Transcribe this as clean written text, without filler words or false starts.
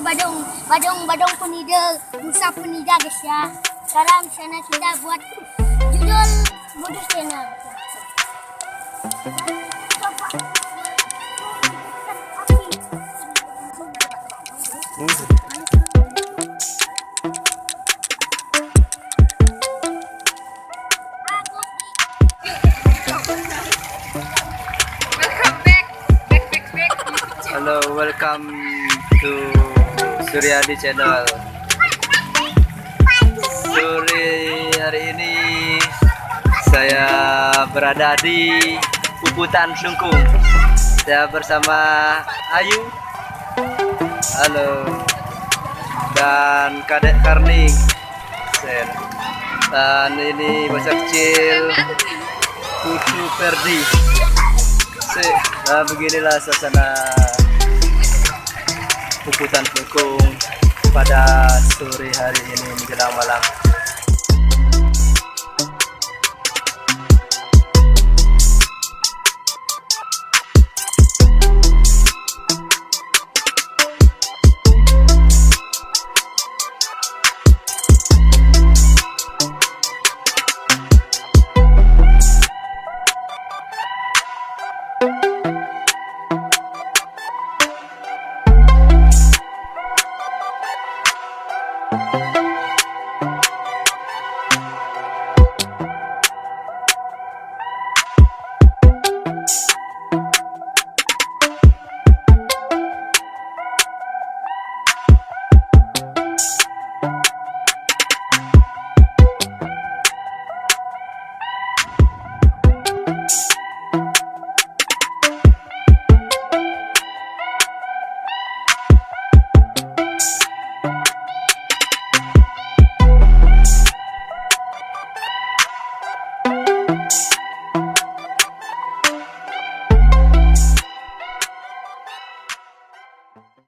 Badung penida, Musa penida guys ya. Sekarang channel kita buat judul Modus Channel. Halo, welcome to Suryadi Channel. Sore hari ini saya berada di Puputan Sungkung. Saya bersama Ayu, halo, dan Kadek Karning, dan ini bocah kecil Putu Perdi. Nah, beginilah suasana Puputan Sungkung pada sore hari ini menjelang malam.